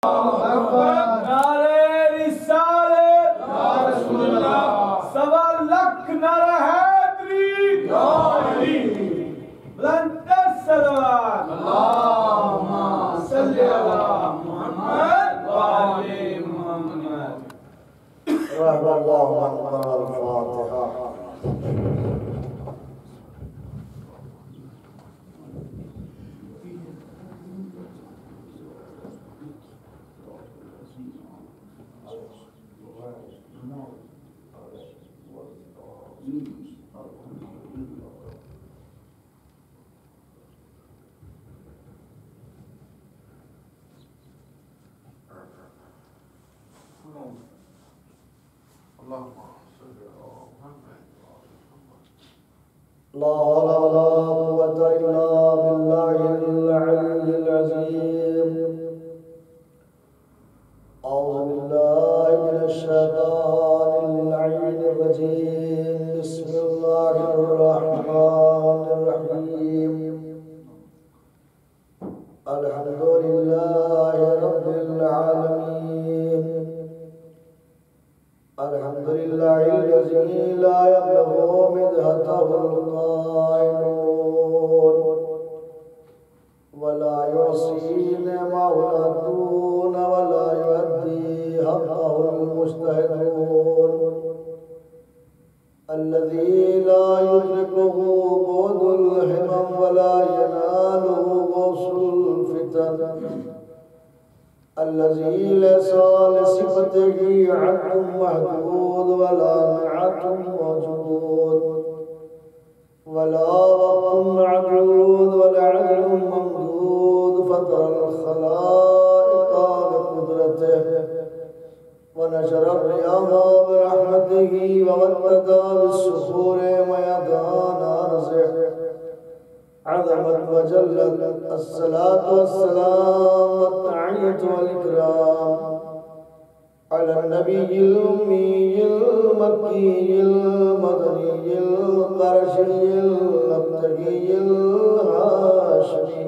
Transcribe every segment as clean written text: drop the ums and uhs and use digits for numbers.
نعرے رسالت یا رسول اللہ، سوا لکھ نعرہ حیدری یا علی، بلند صلوات اللہم صلی علی محمد وآل محمد۔ رحم اللہ من قرأ الفاتحہ۔ لا حول ولا قوة إلا بالله العلي العظيم۔ أعوذ بالله من الشيطان اللعين الرجيم، بسم الله الرحمن الرحيم۔ الحمد لله رب العالمين، الحمد لله الذي لا يبلغ مدحته القائلون، ولا يعصي نعمه العدون، ولا يؤدي حقه المجتهدون، الذي لا يدركه بعد الهمم، ولا يناله غوص الفتن، الذي ليس لصفته عد محدود، ولا نعت موجود، ولا وقت معدود، ولا عدل ممدود، فطر الخلائق بقدرته، ونشر الرياح برحمته، ومدد بالسحور ميدان أرضه، عظمت وجلت الصلاة والسلام والتحية والإكرام على النبي الأمي المكي المدني القرشي الأبتغي الهاشمي،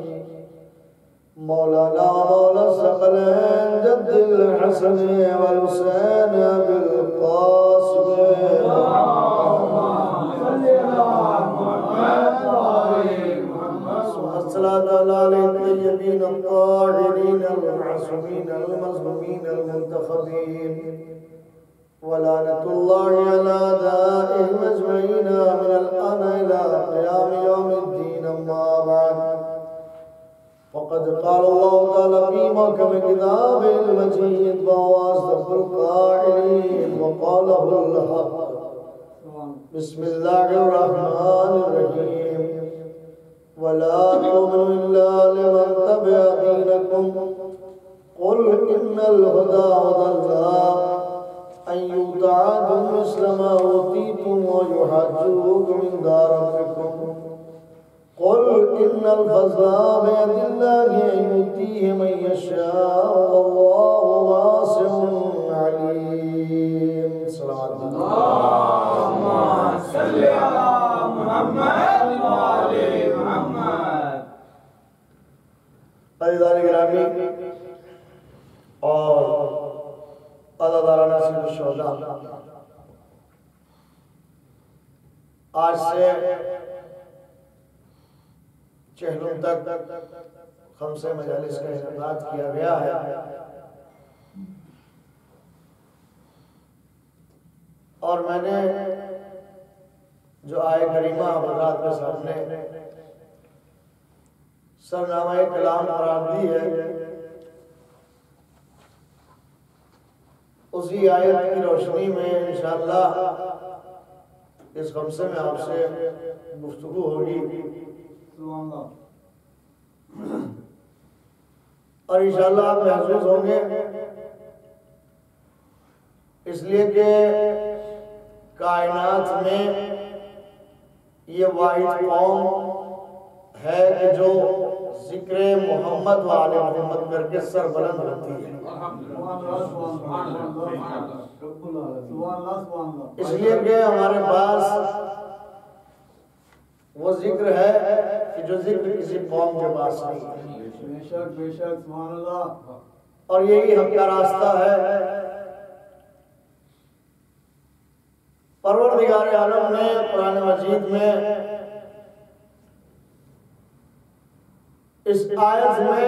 مولانا مولا الثقلين جد الحسن والحسين بالقاسم، الصلاة على الطيبين الطاهرين المعصومين المظلومين المنتخبين، ولعنة الله على أعدائهم أجمعين من الآن إلى قيام يوم الدين، أما بعد، فقد قال الله تعالى في محكم كتابه المجيد، وهو أصدق القائلين، وقاله الحق، بسم الله الرحمن الرحيم، ولا تؤمنوا إلا لمن تبع دينكم، قل إن الهدى هدى الله، أن يؤتى أحد مثل ما أوتيتم ويحاجوكم عند ربكم، قل إن الفضل بيد الله يؤتيه من يشاء، والله واسع عليم۔ صلوات اللهم صل على محمد وآل محمد۔ عزیزان گرامی اور عزاداران نصیب الشہداء، آج سے چہلم تک خمسہ مجالس کا انعقاد کیا گیا ہے، اور میں نے جو آیت کریمہ حضرات کے سامنے سرنامہ کلام قرار دی ہے، اسی آیت کی روشنی میں انشاءاللہ اس خمسے میں آپ سے گفتگو ہوگی، اور انشاءاللہ آپ محظوظ ہوں گے، اس لیے کہ کائنات میں یہ واحد قوم ہے کہ جو ذکر محمد و آل محمد کر کے سر بلند ہوتی ہے۔ اس لیے کہ ہمارے پاس وہ ذکر ہے کہ جو ذکر کسی قوم کے پاس نہیں ہے، بے شک سبحان اللہ۔ اور یہی حق کا راستہ ہے۔ پروردگار عالم نے قرآن مجید میں اس آیت میں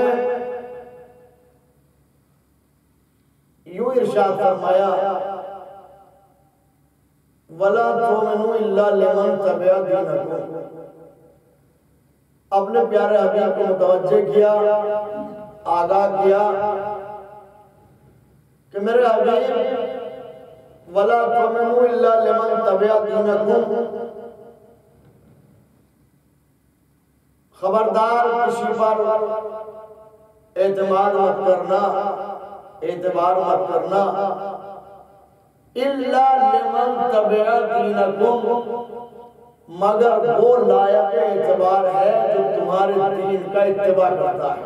یوں ارشاد فرمایا وَلَا تُؤْمِنُوا إِلَّا لِمَنْ تَبِعَ دِينَكُمْ، اپنے پیارے حبیب کو متوجہ کیا، آگاہ کیا کہ میرے حبیب وَلَا تُؤْمِنُوا إِلَّا لِمَنْ تَبِعَ دِينَكُمْ، خبردار کسی پر اعتماد مت کرنا، اعتبار مت کرنا، إِلَّا لِمَنْ تَبِعَ دِينَكُمْ، مگر وہ لائق اعتبار ہے جو تمہارے دین کا اتباع کرتا ہے۔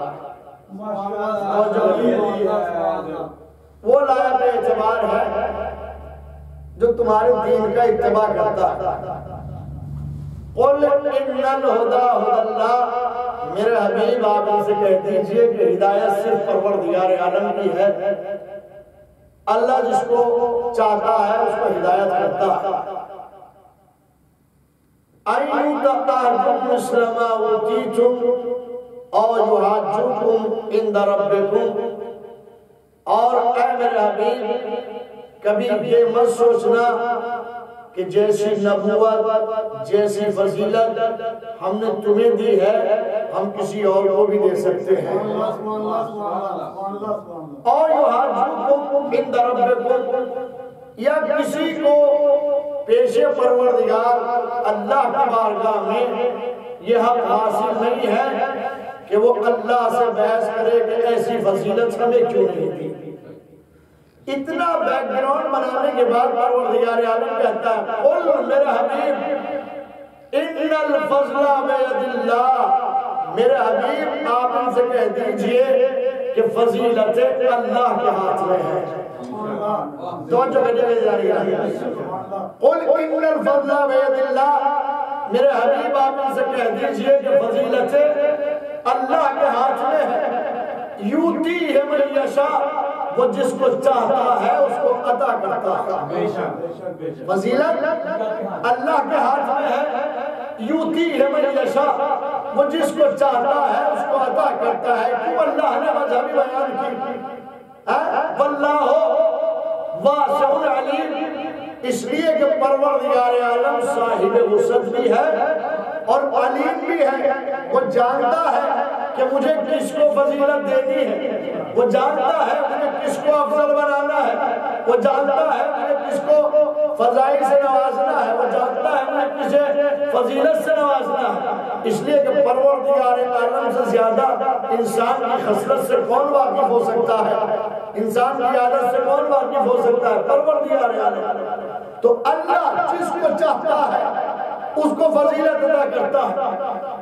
وہ لائق اعتبار ہے جو تمہارے دین کا اتباع کرتا ہے۔ قُلْ إِنَّ الْهُدَى هُدَى اللَّهِ، میرے حبیب آپ ان سے کہہ دیجئے کہ ہدایت صرف پروردگار عالم کی ہے، اللہ جس کو چاہتا ہے اس کو ہدایت کرتا ہے۔ أَيُّتَقَّهْتُمْ مِثْلَ مَا أُوتِيتُمْ أَوْ يُحَاجُّوكُمْ عِنْدَ رَبِّكُمْ، اور اے میرے حبیب کبھی یہ مت سوچنا کہ جیسی نبوت، جیسی فضیلت ہم نے تمہیں دی ہے ہم کسی اور کو بھی دے سکتے ہیں۔ اور یحاجوکم عند ربکم، یا کسی کو پیش پروردگار اللہ کی بارگاہ میں یہ حق حاصل نہیں ہے کہ وہ اللہ سے بحث کرے کہ ایسی فضیلت ہمیں کیوں نہیں دی۔ اتنا بیک گراؤنڈ بنانے کے بعد پروردگار عالم کہتا ہے قل میرے حبیب ان الفضل بید اللہ، میرے حبیب آپ ان سے کہہ دیجئے کہ فضیلت اللہ کے ہاتھ میں ہے۔ توجہ کریے جاری ہے، قل ان الفضل بید اللہ، میرے حبیب آپ ان سے کہہ دیجئے کہ فضیلت اللہ کے ہاتھ میں ہے، یوتی ہے من یشاء، وہ جس کو چاہتا ہے اس کو عطا کرتا ہے۔ فضیلت اللہ کے ہاتھ میں ہے، یوتی ہے من یشاء، وہ جس کو چاہتا ہے اس کو عطا کرتا ہے۔ کیوں اللہ نے وجہ بھی بیان کی، واللہ واسع علیم، اس لیے کہ پروردگار عالم صاحب وسعت بھی ہے اور علیم بھی ہے، وہ جانتا ہے کہ مجھے کس کو فضیلت دینی ہے، وہ جانتا ہے مجھے کس کو افضل بنانا ہے، وہ جانتا ہے مجھے کس کو فضائل سے نوازنا ہے، وہ جانتا ہے مجھے کسے فضیلت سے نوازنا ہے۔ اس لیے کہ پروردگار عالم سے زیادہ انسان کی خصلت سے کون واقف ہو سکتا ہے، انسان کی عادت سے کون واقف ہو سکتا ہے، پروردگار عالم۔ تو اللہ جس کو چاہتا ہے اس کو فضیلت عطا کرتا ہے۔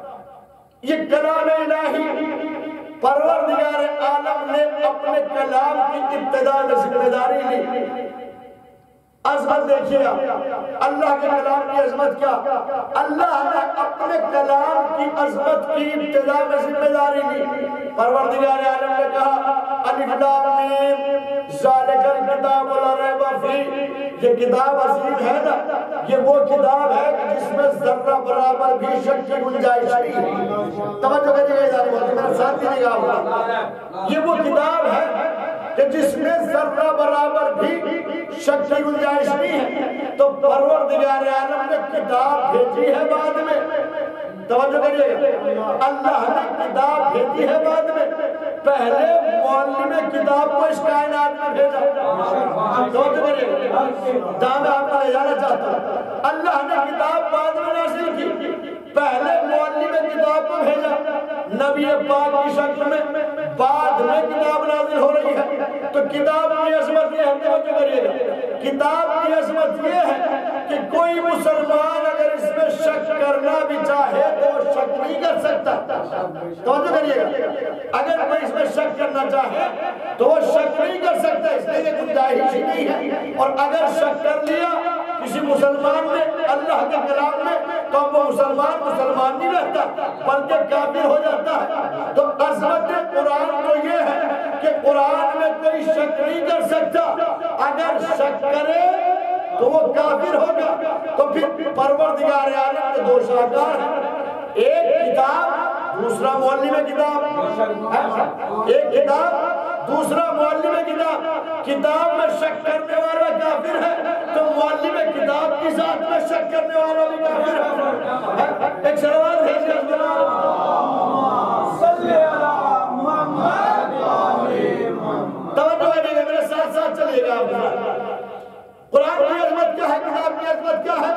یہ کلام الہی پروردگار عالم نے اپنے کلام کی ابتدا میں ذمہ داری لی۔ عظمت دیکھئے اللہ کے کلام کی عظمت کیا، اللہ نے اپنے کلام کی عظمت کی ابتدا میں ذمہ داری لی۔ پروردگار عالم نے کہا الف لام میم ذالک الکتاب لا ریب فیہ، یہ کتاب عظیم ہے نا، یہ وہ کتاب ہے کہ جس میں ذرہ برابر بھی شک کی گنجائش نہیں۔ توجہ کریے گا میرے ساتھ دیجیے گا، یہ وہ کتاب ہے کہ جس میں ذرہ برابر بھی شک کی گنجائش نہیں ہے۔ تو پروردگار عالم نے کتاب بھیجی ہے بعد میں، توجہ کریے گا، اللہ نے کتاب بھیجی ہے بعد میں، پہلے معلم کتاب کو اس کائنات میں بھیجا۔ توجہ کریے گا، جہاں میں آپ کو لے جانا چاہتا ہوں، اللہ نے کتاب بعد میں نازل کی، پہلے معلم کتاب کو بھیجا نبی پاک کی شکل میں، بعد میں کتاب نازل ہو رہی ہے۔ تو کتاب کی عظمت یہ ہے، توجہ کریے گا، کتاب کی عظمت یہ ہے کہ کوئی مسلمان اگر اس میں شک کرنا بھی چاہے تو وہ شک نہیں کر سکتا۔ توجہ کریے گا، اگر کوئی اس میں شک کرنا چاہے تو وہ شک نہیں کر سکتا، اس لیے کہ گنجائش ہی نہیں ہے۔ اور اگر شک کر لیا کسی مسلمان نے اللہ کے کلام میں تو وہ مسلمان نہیں رہتا بلکہ کافر ہو جاتا ہے۔ تو عظمت قرآن تو یہ ہے کہ کہ قرآن میں کوئی شک نہیں کر سکتا، اگر شک کرے تو وہ کافر ہوگا۔ تو پھر پروردگار عالم کے دو شاہکار ہیں، ایک کتاب دوسرا معلم کتاب، ایک کتاب دوسرا معلم کتاب۔ کتاب میں شک کرنے والا کافر ہے تو معلم کتاب کی ذات میں شک کرنے والا بھی کافر ہے۔ ایک سلوات ہے توجہ ہے، میرے ساتھ ساتھ چلیے گا۔ قرآن کی عظمت کیا ہے، کتاب کی عظمت کیا ہے؟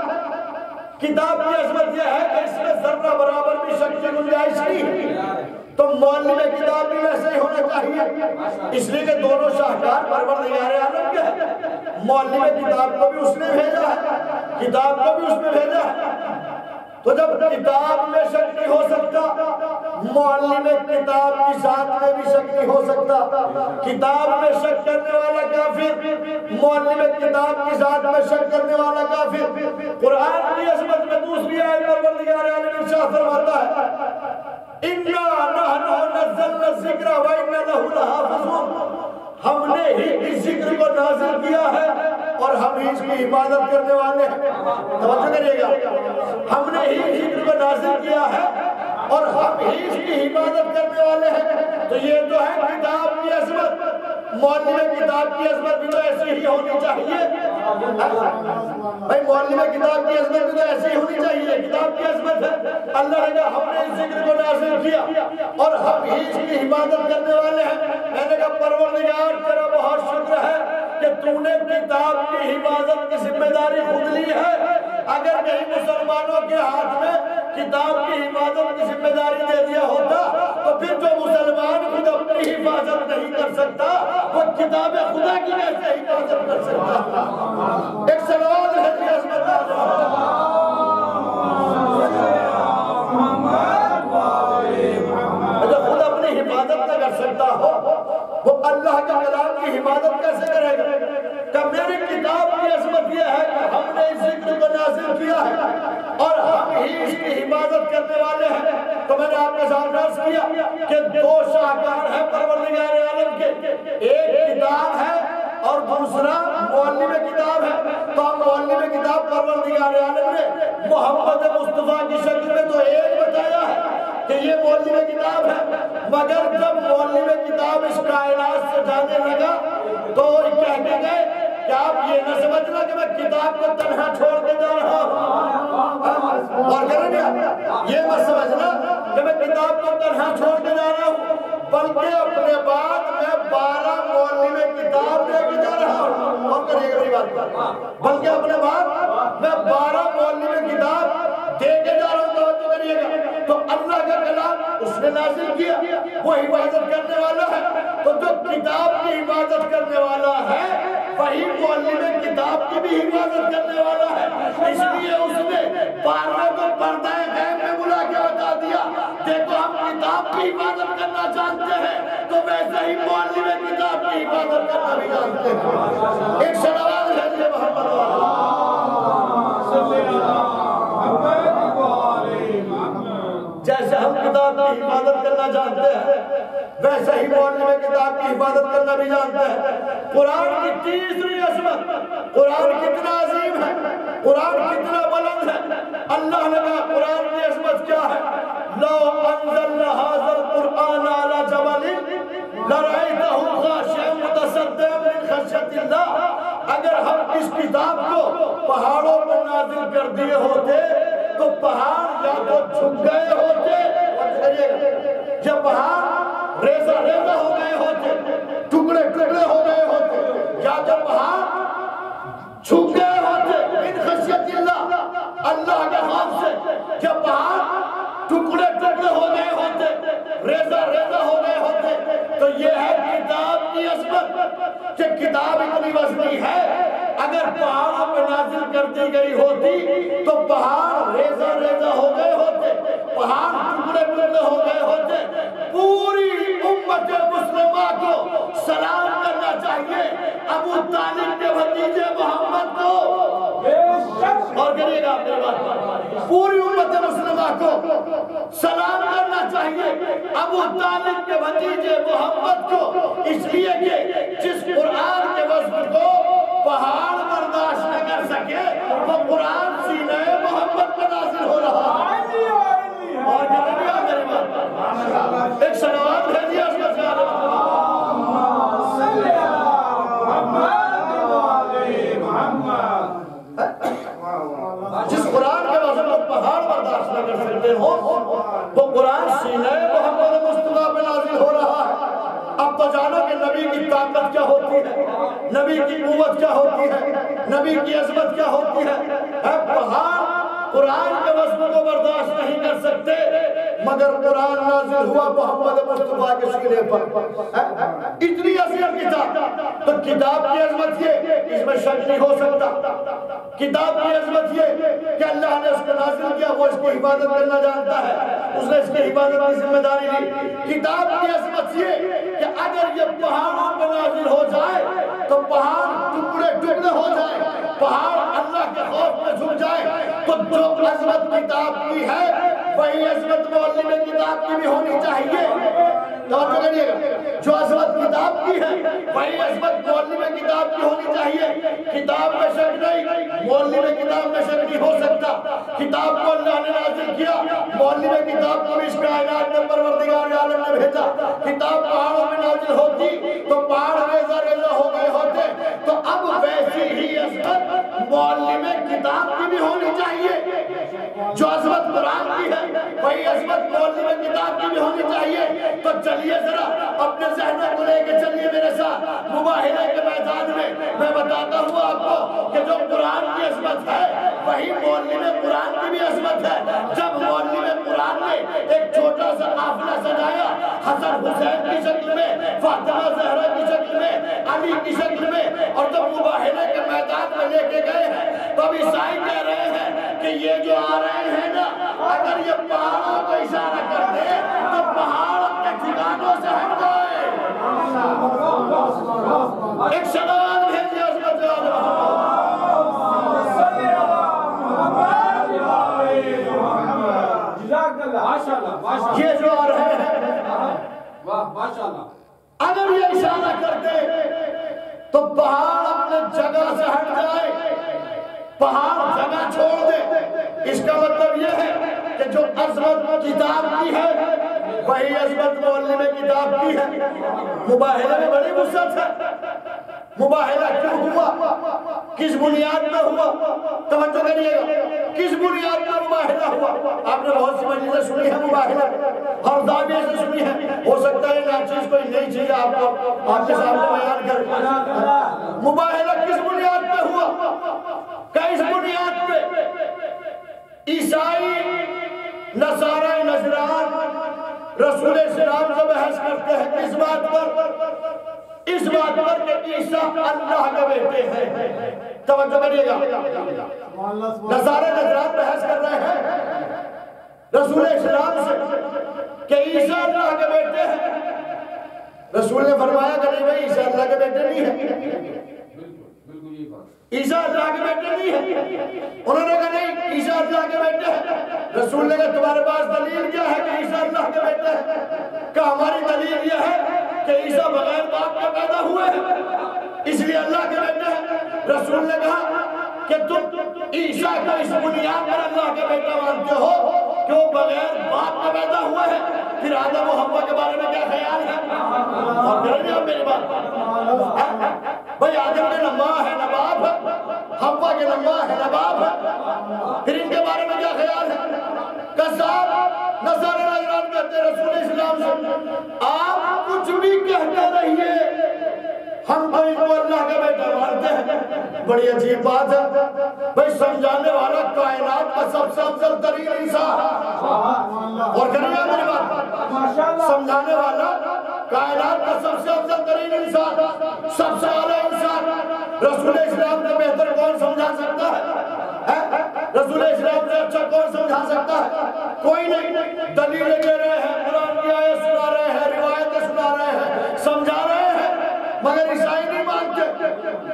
کتاب کی عظمت یہ ہے کہ اس میں ذرہ برابر بھی شک کی گنجائش نہیں ہے، تو معلم کتاب بھی ویسے ہی ہونا چاہیے، اس لیے کہ دونوں شاہکار پروردگار عالم کے ہیں۔ معلم کتاب کو بھی اس نے بھیجا ہے، کتاب کو بھی اس میں بھیجا ہے، تو جب کتاب میں شک نہیں ہو سکتا، معلم کتاب کی ذات میں بھی شک نہیں ہو سکتا۔ کتاب میں شک کرنے والا کافر، معلم کتاب کی ذات میں شک کرنے والا کافر۔ قرآن کی عظمت میں دوسری آیت پروردگار عالم ارشاد فرماتا ہے، اِنَّا نَحْنُ نَزَّلْنَا الذِّكْرَ وَإِنَّا لَهُ لَحَافِظُونَ۔ ہم نے ہی اس ذکر کو نازل کیا ہے اور ہم ہی اس کی عبادت کرنے والے ہیں۔ توجہ کریے گا، ہم نے ہی ذکر کو نازل کیا ہے اور ہم ہی اس کی عبادت کرنے والے ہیں۔ تو یہ تو ہے کتاب کی عظمت، معلم کتاب کی عظمت بھی تو ایسی ہی ہونی چاہیے بھائی، معلم کتاب کی عظمت بھی تو ایسی ہونی چاہیے۔ کتاب کی عظمت ہے، اللہ نے کہا ہم نے اس ذکر کو نازل کیا اور ہم ہی اس کی عبادت کرنے والے ہیں۔ میں نے کہا پروردگار تیرا بہت شکر ہے کہ تو نے کتاب کی حفاظت کی ذمہ داری خود لی ہے۔ اگر کہیں مسلمانوں کے ہاتھ میں کتاب کی حفاظت کی ذمہ داری دے دیا ہوتا تو پھر جو مسلمان خود اپنی حفاظت نہیں کر سکتا وہ کتاب خدا کی کیسے حفاظت کر سکتا؟ ایک سوال ہے کہ عظمت جو خود اپنی حفاظت نہ کر سکتا ہو وہ اللہ کا کلام کی حفاظت کیسے کرے گا؟ کہ میری کتاب کی عظمت یہ ہے کہ ہم نے اس ذکر کو نازل کیا ہے اور ہم ہی اس کی حفاظت کرنے والے ہیں۔ تو میں نے آپ کے ساتھ عرض کیا کہ دو شاہکار ہیں پروردگار عالم کے، ایک کتاب ہے اور دوسرا معلم کتاب ہے۔ تو ہم معلم کتاب پروردگار عالم نے محمد مصطفیٰ کی شکل میں تو ایک بتایا ہے کہ یہ معلم کتاب ہے، مگر جب معلم کتاب اس کائنات سے جانے لگا تو کہتے گئے کہ آپ یہ نہ سمجھنا کہ میں کتاب کو تنہا چھوڑ کے جا رہا ہوں، اور کریں گے یہ مت سمجھنا کہ میں کتاب کو تنہا چھوڑ کے جا رہا ہوں، بلکہ اپنے بعد میں 12 معلم کتاب دے کے جا رہا ہوں، اور کریے گا یہ بات، بلکہ اپنے بعد میں 12 معلم کتاب دے کے جا رہا ہوں۔ توجہ کریے گا، تو اللہ کا کلام اس نے نازل کیا، وہ حفاظت کرنے والا ہے، تو جو کتاب کی حفاظت کرنے والا ہے وہی معلم کتاب کی بھی حفاظت کرنے والا ہے۔ اس لیے اس نے پاروں کو پردہ غیب میں بلا کے بتا دیا، دیکھو ہم کتاب کی حفاظت کرنا جانتے ہیں تو ویسے ہی معلم کتاب کی حفاظت کرنا بھی جانتے ہیں۔ ایک سلوات ہے جی محمد جیسے ہم کتاب کی حفاظت کرنا جانتے ہیں ویسے ہی معلم کتاب کی حفاظت کرنا بھی جانتے ہیں۔ قرآن کی تیسری عظمت، قرآن کتنا عظیم ہے، قرآن کتنا بلند ہے۔ اللہ نے کہا قرآن کی عظمت کیا ہے، لو انزلنا هذا القرآن على جبل لرأيته خاشعا متصدعا من خشية الله۔ اگر ہم اس کتاب کو پہاڑوں پر نازل کر دیے ہوتے تو پہاڑ یا تو جھک گئے ہوتے یا پہاڑ ریزہ ریزہ ہو گئے ہوتے، ٹکڑے ٹکڑے ہو گئے ہوتے، یا جو پہاڑ جھک گئے ہوتے من خشیت اللہ، اللہ کے خوف سے، یا پہاڑ ٹکڑے ٹکڑے ہو گئے ہوتے، ریزہ ریزہ ہو گئے ہوتے۔ تو یہ ہے کتاب کی عظمت کہ کتاب اتنی وزنی ہے، اگر پہاڑوں پہ نازل کر دی گئی ہوتی تو پہاڑ ریزہ ریزہ ہو گئے ہوتے، پہاڑ ٹکڑے ٹکڑے ہو گئے ہوتے۔ پوری امت مسلمہ کو سلام کرنا چاہیے ابو طالب کے بھتیجے محمد کو، اور کریے گا آپ میرے بات، پوری امت مسلمہ کو سلام کرنا چاہیے ابو طالب کے بھتیجے محمد کو، اس لیے کہ جس قرآن کے وزن کو پہاڑ برداشت نہ کر سکے وہ قرآن سینہ محمد پر نازل ہو رہا ہے۔ اور ایک صلوات بھیجیے اس کا خیال جس قرآن کے وزن کو پہاڑ برداشت نہ کر سکتے ہو وہ قرآن سینہ محمد مصطفیٰ پہ نازل ہو رہا ہے۔ اب تو جانو کہ نبی کی طاقت کیا ہوتی ہے، نبی کی قوت کیا ہوتی ہے، نبی کی عظمت کیا ہوتی ہے۔ پہاڑ قرآن کے وزن کو برداشت نہیں کر سکتے، مگر قرآن نازل ہوا محمد مصطفیٰ کے سینے پر، اتنی عظیم کتاب۔ تو کتاب کی عظمت یہ، اس میں شک نہیں ہو سکتا، کتاب کی عظمت یہ کہ اللہ نے اس کو نازل کیا، وہ اس کی حفاظت کرنا جانتا ہے، اس نے اس کی حفاظت کی ذمہ داری لی۔ کتاب کی عظمت یہ کہ اگر یہ پہاڑوں پہ نازل ہو جائے تو پہاڑ ٹکڑے ٹکڑے ہو جائے، پہاڑ اللہ کے خوف میں جھک جائے، تو جو عظمت کتاب کی ہے وہی عظمت معلم کتاب کی بھی ہونی چاہیے۔ توجہ کریے گا، جو عظمت کتاب کی ہے وہی عظمت معلم کتاب کی ہونی چاہیے۔ کتاب میں شک نہیں، معلم کتاب میں شک نہیں ہو سکتا۔ کتاب کو اللہ نے نازل کیا، معلم کتاب کو اس کائنات میں پروردگار عالم نے بھیجا۔ کتاب پہاڑوں میں نازل ہوتی تو پہاڑ ریزہ ریزہ ہو گئے ہوتے، تو اب ویسی ہی عظمت معلم کتاب کی بھی ہونی چاہیے۔ جو عظمت قرآن کی ہے وہی عظمت معلم کتاب کی بھی ہونی چاہیے۔ تو چلیے ذرا اپنے ذہنوں کو لے کے چلیے میرے ساتھ مباہلے کے میدان میں بتاتا ہوں آپ کو کہ جو قرآن کی عظمت ہے وہی معلم قرآن کی بھی عظمت ہے۔ جب معلم قرآن نے ایک چھوٹا سا قافلہ سجایا، حسن حسین کی شکل میں، فاطمہ زہرا کی شکل میں، علی کی شکل میں، اور جب مباہلے کے میدان میں لے کے گئے ہیں تو اب عیسائی کہہ رہے ہیں کہ یہ جو آ رہے ہیں نا، اگر یہ پہاڑوں کو اشارہ کر دے تو پہاڑ اپنے ٹھکانوں سے ہٹ جائے۔ ایک سلام بھیجیے عظمت یہ جو آ رہے ہیں، اگر یہ اشارہ کرتے تو پہاڑ اپنے جگہ سے ہٹ جائے، پہاڑ جگہ چھوڑ دے۔ اس کا مطلب یہ ہے کہ جو عظمت کتاب کی ہے وہی عظمت معلم کتاب کی ہے۔ مباہلہ میں بڑی وسعت ہے۔ مباہلہ کیوں ہوا، کس بنیاد پر ہوا، توجہ کریے گا، کس بنیاد پر مباہلہ ہوا۔ آپ نے بہت سی مجلسیں سنی ہے مباہلہ، ہر زاویے سے سنی ہے، ہو سکتا ہے نہ چیز کوئی نئی چیز آپ کو آپ کے سامنے بیان کر۔ مباہلہ کس بنیاد پہ ہوا، کس بنیاد پہ؟ عیسائی نصارہ نجران رسول اسلام سے بحث کرتے ہیں اس بات پر کہ عیسیٰ اللہ کے بیٹے ہیں۔ توجہ کریے گا، نصارہ نجران بحث کر رہے ہیں رسول اسلام سے کہ عیسیٰ اللہ کے بیٹے ہیں۔ رسول نے فرمایا کہ نہیں بھائی عیسیٰ اللہ کے بیٹے نہیں ہیں، عیسیٰ اللہ کے بیٹے نہیں ہیں۔ انہوں نے کہا نہیں عیسیٰ اللہ کے بیٹے ہیں۔ رسول نے کہا تمہارے پاس دلیل کیا ہے کہ عیسیٰ اللہ کے بیٹے ہیں؟ کہ ہماری دلیل یہ ہے کہ عیسیٰ بغیر باپ کے پیدا ہوئے ہیں اس لیے اللہ کے بیٹے ہیں۔ رسول نے کہا کہ تم عیسیٰ کو اس بنیاد پر اللہ کے بیٹا مانتے ہو کہ وہ بغیر باپ کے پیدا ہوئے ہیں، پھر آدم و حوا کے بارے میں کیا خیال ہے؟ اور کریں گے آپ میری بات؟ بھائی آدم کے نہ ماں ہے نہ باپ ہے، حوا کے نہ ماں ہے نہ باپ ہے، پھر ان کے بارے میں کیا خیال ہے؟ قذاب نصارہ نجران کہتے رسول اسلام سے آپ کچھ بھی کہتے رہیے، ہم تو ان کو اللہ کا بیٹا مانتے ہیں۔ بڑی عجیب بات ہے بھائی، سمجھانے والا کائنات کا سب سے افضل ترین انسان، اور کریں گے میری بات، سمجھانے والا کائنات کا سب سے افضل ترین انسان، سب سے اعلیٰ انسان، رسول اسلام سے بہتر کون سمجھا سکتا ہے؟ رسول اسلام سے اچھا کون سمجھا سکتا ہے؟ کوئی نہیں۔ دلیلیں دے رہے ہیں، قرآن کی آیت سنا رہے ہیں، روایتیں سنا رہے ہیں، سمجھا رہے ہیں، مگر عیسائی نہیں مانتے۔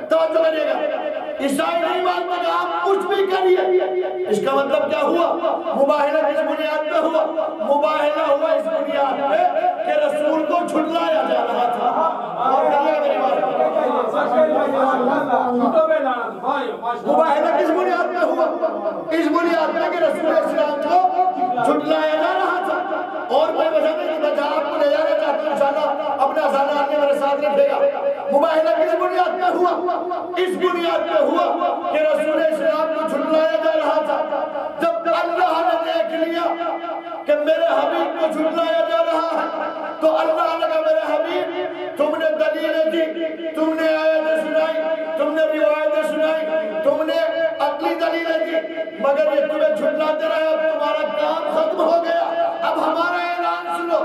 توجہ کریے گا، عیسائی نہیں مانتے کہ آپ کچھ بھی کریے. اس کا مطلب کیا ہوا؟ مباہلہ کس بنیاد پہ ہوا؟ مباہلہ ہوا اس بنیاد پہ کہ رسول کو جھٹلایا جا رہا تھا. اور کہا میری بات مباہلہ کس بنیاد پہ ہوا؟ اس بنیاد پہ کہ رسول اسلام کو جھٹلایا جا رہا تھا. اور کوئی وجہ نہیں کہ جہاں آپ کو لے جانا چاہتا ہوں انشاءاللہ اپنا ازانہ آنے میرے ساتھ رکھے گا. مباہلہ کس بنیاد پہ ہوا؟ اس بنیاد پہ ہوا کہ رسول اسلام کو جھٹلایا جا رہا تھا. جب اللہ نے دیکھ لیا کہ میرے حبیب کو جھٹلایا جا رہا ہے تو اللہ نے کہا میرے حبیب تم نے دلیلیں دی, تم نے آیتیں سنائی, تم نے روایتیں سنائی, تم نے عقلی دلیلیں دی, مگر یہ تمہیں جھٹلاتے رہے. اب تمہارا کام ختم ہو گیا. اب ہمارا اعلان سنو,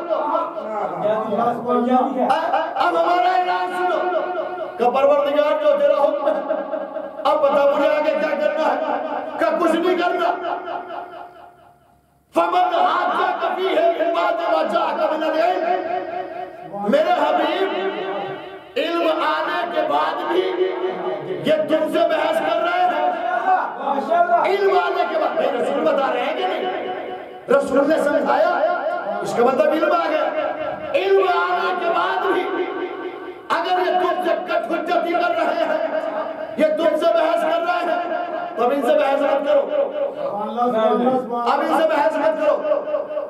اب ہمارا اعلان سنو کہ پروردگار جو تیرا حکم ہے اب بتا مجھے آگے کیا کرنا ہے. کہ کچھ نہیں کرنا. فَمَنْ حَاجَّكَ فِيهِ مِنْ بَعْدِ مَا جَاءَكَ مِنَ الْعِلْمِ. میرے حبیب علم آنے کے بعد بھی یہ تم سے بحث کر رہے ہیں. علم آنے کے بعد بھائی رسول بتا رہے ہیں کہ نہیں؟ رسول نے سمجھایا, اس کا مطلب علم آ گیا. علم آنے کے بعد بھی اگر یہ تم سے کٹ حجتی کر رہے ہیں, یہ تم سے بحث کر رہے ہیں, تو اب ان سے بحث مت کرو. اب ان سے بحث مت کرو,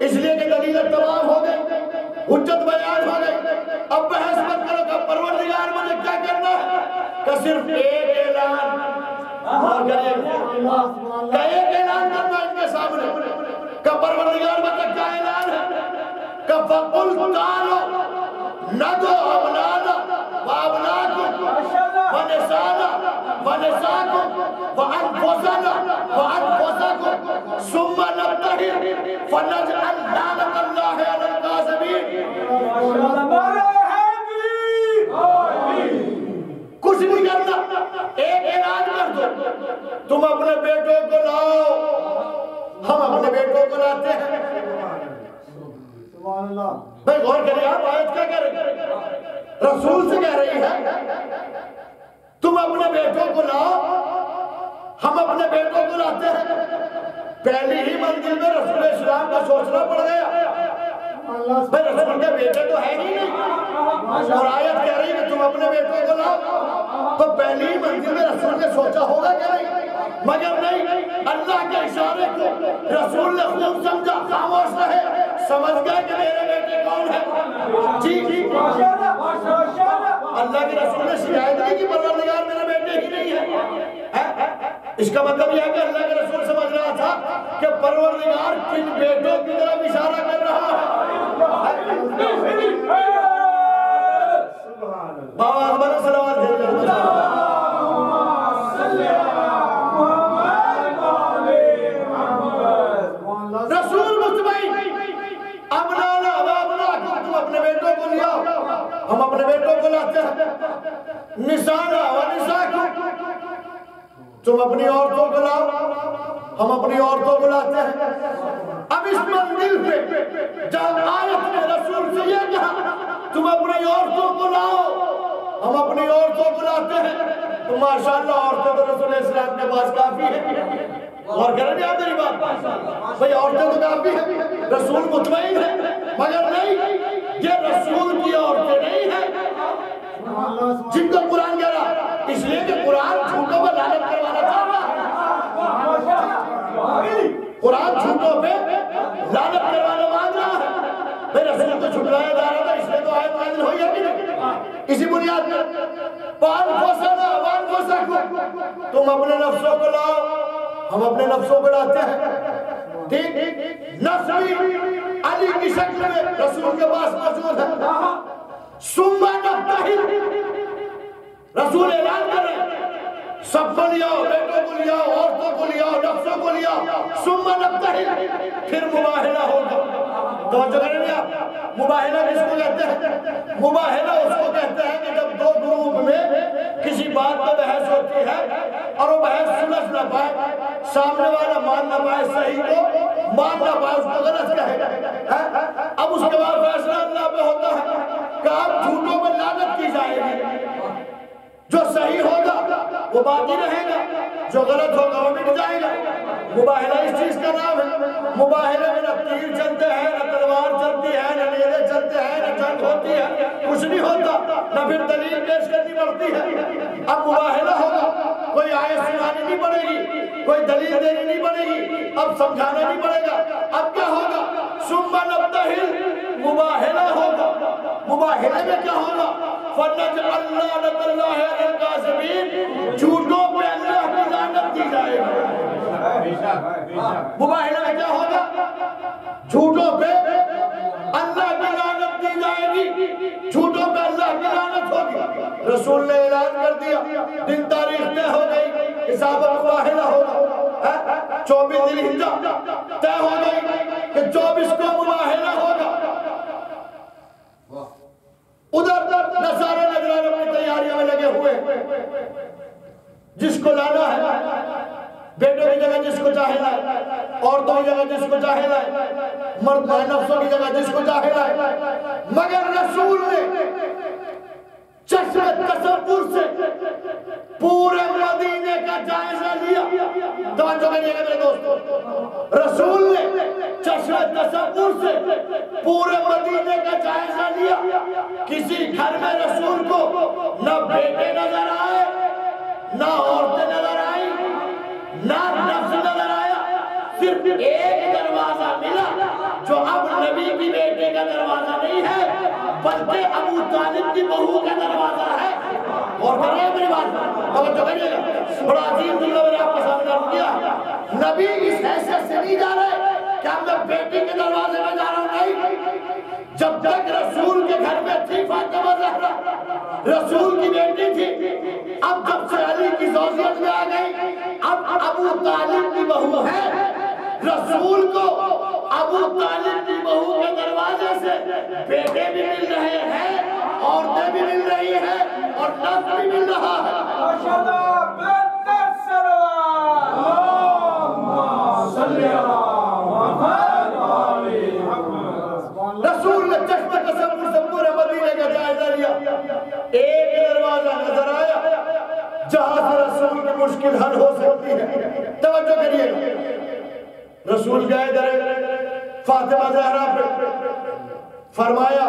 اس لیے کہ دلیلیں تمام ہو گئی, حجت بیان ہو گئی. اب بحث مت کرو کہ پروردگار مجھے کیا کرنا ہے. کہ صرف ایک اعلان کہ ایک اعلان کرنا ان کے سامنے کہ پروردگار مطلب کیا اعلان ہے. کہ فَقُلْ تَعَالَوْا نَدْعُ أَبْنَاءَنَا وَأَبْنَاءَكُمْ وَنِسَاءَنَا وَنِسَاءَكُمْ وَأَنفُسَنَا وَأَنفُسَكُمْ ثُمَّ نَبْتَهِلْ فَنَجْعَلْ لَعْنَتَ اللَّهِ عَلَى الْكَاذِبِينَ. کچھ نہیں کرنا, ایک اعلان کر دو, تم اپنے بیٹوں کو لاؤ, ہم اپنے بیٹوں کو لاتے ہیں. بھائی غور کریے, آپ آیت کیا کہہ رہی ہے؟ رسول سے کہہ رہی ہے تم اپنے بیٹوں کو لاؤ, ہم اپنے بیٹوں کو لاتے ہیں. پہلی ہی منزل میں رسول اسلام کا سوچنا پڑ گیا. بھائی رسول کے بیٹے تو ہے ہی نہیں, اور آیت کہہ رہی ہے کہ تم اپنے بیٹوں کو لاؤ. تو پہلی ہی منزل میں رسول نے سوچا ہوگا کہ نہیں, مگر نہیں. اللہ کے اشارے کو رسول نے خوب سمجھا, خاموش رہے, سمجھ گئے کہ میرے بیٹے کون ہیں. جی اللہ کے رسول نے شکایت کی کہ پروردگار میرے بیٹے ہی نہیں ہے. اس کا مطلب یہ ہے کہ اللہ کے رسول سمجھ رہا تھا کہ پروردگار کن بیٹوں کی طرف اشارہ کر رہا ہے. بابا اکبر صلوات رسول مطمئن, ابنانا وابناکم, تم اپنے بیٹوں کو لیا, ہم اپنے بیٹوں کو لاتے ہیں. نسانا ونساکم, تم اپنی عورتوں کو لاؤ, ہم اپنی عورتوں کو لاتے ہیں. اب اس منزل پہ جب آیت نے رسول سے یہ کہا تم اپنی عورتوں کو لاؤ, ہم اپنی عورتوں کو لاتے ہیں, تو ماشاءاللہ عورتیں تو رسول اسلام کے پاس کافی ہیں. اور کہہ رہے ہیں میری بات, بھئی عورتیں تو کافی ہیں, رسول مطمئن ہے, مگر نہیں, یہ رسول کی عورتیں نہیں ہیں جن کو قرآن کہہ رہا, اس لیے کہ قرآن جھوٹوں پہ لعنت کروانا چاہتا ہے. قرآن جھوٹوں پہ لعنت کروانا مانگ رہا ہے. بھئی رسول کو جھٹلایا جا رہا تھا, اس لیے تو آیت نازل ہوئی ہے کہ نہیں. اسی بنیاد پر وَأَنفُسَنَا وَأَنفُسَكُمْ, تم اپنے نفسوں کو لاؤ, ہم اپنے نفسوں کو لاتے ہیں. ٹھیک, نفس بھی علی کی شکل میں رسول کے پاس موجود ہے. ثُمَّ نَبْتَهِلْ, رسول اعلان کر رہے ہیں سب کو لیا, بیٹوں کو لیا, عورتوں کو لیا, نفسوں کو لیا. ثُمَّ نَبْتَهِلْ, پھر مباہلہ ہوگا. توجہ کریں گے آپ, مباہلہ کس کو کہتے ہیں؟ مباہلہ اس کو کہتے ہیں کہ جب دو گروپ میں کسی بات پر بحث ہوتی ہے اور وہ بحث سلجھ نہ پائے, سامنے والا مان نہ پائے صحیح کو, مان نہ پائے اس کو غلط کہے. اب اس کے بعد فیصلہ اللہ پہ ہوتا ہے کہ اب جھوٹوں پر لعنت کی جائے گی, جو صحیح ہوگا وہ باقی رہے گا، جو غلط ہوگا وہ مٹ جائے گا۔ مباہلہ اس چیز کا نام ہے۔ مباہلے میں نہ تیر چلتے ہیں، نہ تلوار چلتی ہے، نہ نیزے چلتے ہیں، نہ جنگ ہوتی ہے، کچھ نہیں ہوتا، نہ پھر دلیل پیش کرنی پڑتی ہے۔ اب مباہلہ ہوگا، کوئی آیت سنانی نہیں پڑے گی، کوئی دلیل دینی نہیں پڑے گی، اب سمجھانا نہیں پڑے گا۔ اب کیا ہوگا؟ ثم نبتہل، مباہلہ ہوگا۔ مباہلے میں کیا ہوگا؟ فَنَجْعَلْ لَعْنَتَ اللَّهِ عَلَى الْكَاذِبِينَ، جھوٹوں پہ اللہ کی لعنت دی جائے گی۔ مباہلہ میں کیا ہوگا؟ جھوٹوں پہ اللہ کی لعنت دی جائے گی، جھوٹوں پہ اللہ کی لعنت ہوگی۔ رسول نے اعلان کر دیا، دن تاریخ طے ہو گئی، حساب مباہلہ ہوگا، 24 ذی الحجہ طے ہو گئی کہ 24 کو مباہلہ ہوگا۔ ادھر نصارہ نجران اپنی تیاریوں میں لگے ہوئے، جس کو لانا ہے، بیٹوں کی جگہ جس کو چاہے لائے، عورتوں کی جگہ جس کو چاہے لائے، مرد نفسوں کی جگہ جس کو چاہے لائے، مگر رسول نے چشم تصور سے پورے مدینے کا جائزہ لیا۔ توجہ کریے گا میرے دوستو، رسول نے چشم تصور سے پورے مدینے کا جائزہ لیا۔ کسی گھر میں رسول کو نہ بیٹے نظر آئے، نہ عورتیں نظر آئیں، نہ نفس نظر آیا، صرف ایک دروازہ ملا جو اب نبی کی بیٹے کا دروازہ نہیں ہے بلکہ ابو طالب کی بہو کا دروازہ ہے۔ اور کریے میری بات، توجہ کریے گا، بڑا عظیم جملہ میں نے آپ کے سامنے عرض کیا۔ نبی اس حیثیت سے نہیں جا رہے کہ اب میں بیٹی کے دروازے میں جا رہا ہوں، نہیں، جب تک رسول کے گھر میں تھی فاطمہ زہرا، رسول کی بیٹی تھی، اب جب سے علی کی زوجیت میں آ گئی، اب ابو طالب کی بہو ہے۔ رسول کو ابو طالب کی بہو کے دروازے سے بیٹے بھی مل رہے ہیں، عورتیں بھی مل رہی ہیں، اور نفس بھی مل رہا ہے۔ ماشاءاللہ، بہتر سلوات، اللہم صلی علی محمد وعلی محمد۔ رسول نے چشم تصور سے پورے مدینے کا جائزہ لیا، ایک دروازہ نظر آیا جہاں سے رسول کی مشکل حل ہو سکتی ہے۔ توجہ کریے گا، رسول گئے درے فاطمہ زہرا پہ، فرمایا،